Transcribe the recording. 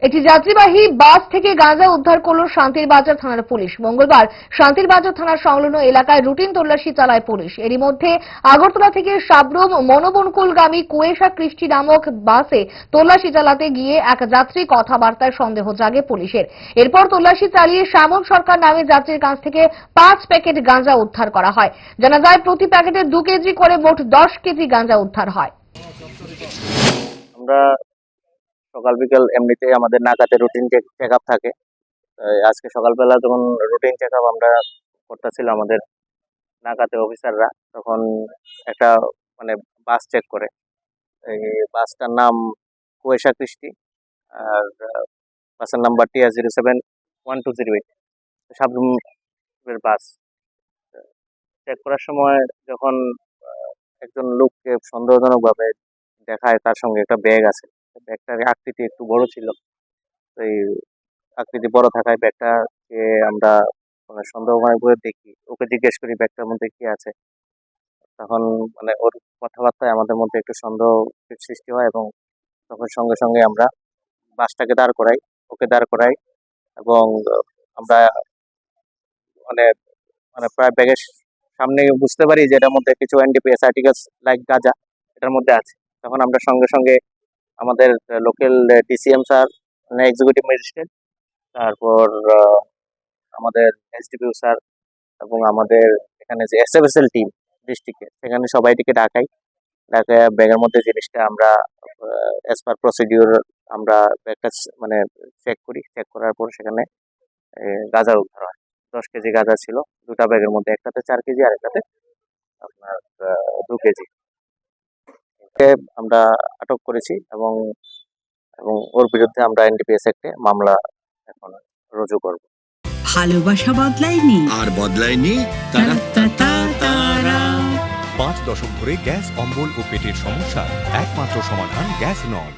একটি যাত্রীবাহী বাস থেকে গাঁজা উদ্ধার করল শান্তিরবাজার থানার পুলিশ। মঙ্গলবার শান্তিরবাজার থানার সংলগ্ন এলাকায় রুটিন তল্লাশি চালায় পুলিশ। এরই মধ্যে আগরতলা থেকে সাবরুম মনোবনকুলগামী কুয়েশা কৃষ্টি নামক বাসে তল্লাশি চালাতে গিয়ে এক যাত্রী কথাবার্তায় সন্দেহ জাগে পুলিশের। এরপর তল্লাশি চালিয়ে শ্যামল সরকার নামে যাত্রীর কাছ থেকে 5 প্যাকেট গাঁজা উদ্ধার করা হয়। জানা যায় প্রতি প্যাকেটে 2 কেজি করে মোট 10 কেজি গাঁজা উদ্ধার হয়। আমরা সকাল বিকেল এমনিতেই আমাদের নাকাতে রুটিন চেক আপ থাকে। আজকে সকালবেলা যখন রুটিন চেক আপ আমরা করতেছিল আমাদের নাকাতে অফিসাররা, তখন একটা মানে বাস চেক করে। এই বাসটার নাম কুয়েশা কৃষ্টি, আর বাসের নাম্বার TR071208, সাবরুমের বাস। চেক করার সময় যখন একজন লোককে সন্দেহজনকভাবে দেখায়, তার সঙ্গে একটা ব্যাগ আছে। ব্যাগটার আকৃতি একটু বড় ছিল। তো এই আকৃতি বড় থাকায় ব্যাগটাকে আমরা মানে সন্দেহময় করে দেখি, ওকে জিজ্ঞেস করি ব্যাগটার মধ্যে কি আছে। তখন মানে ওর কথাবার্তায় আমাদের মধ্যে একটু সন্দেহ সৃষ্টি হয়, এবং তখন সঙ্গে সঙ্গে আমরা বাসটাকে দাঁড় করাই, ওকে দাঁড় করাই, এবং আমরা মানে মানে প্রায় ব্যাগের সামনে বুঝতে পারি যে এটার মধ্যে কিছু NDPS আর্টিকেলস লাইক গাঁজা এটার মধ্যে আছে। তখন আমরা সঙ্গে সঙ্গে আমাদের লোকাল DCM স্যার, মানে এক্সিকিউটিভ ম্যাজিস্ট্রেট, তারপর আমাদের SDPO স্যার, এবং আমাদের এখানে যে SFSL টিম ডিস্ট্রিক্টে, সেখানে সবাইটিকে ডাকাই। ব্যাগের মধ্যে জিনিসটা আমরা অ্যাজ পার প্রসিডিউর আমরা ব্যাগটা মানে চেক করি। চেক করার পর সেখানে গাঁজা উদ্ধার হয়। 10 কেজি গাঁজা ছিল দুটা ব্যাগের মধ্যে, একটাতে 4 কেজি আর একটাতে আপনার 2 কেজি। আমরা আটক করেছি, এবং এবং ওর বিরুদ্ধে আমরা NDPS অ্যাক্টে মামলা এখন রুজু করব। ভালোবাসা বদলায়নি, আর বদলায়নি তারা তারা 5 দশক ধরে গ্যাস অম্বল ও পেটের সমস্যার একমাত্র সমাধান গ্যাস নল।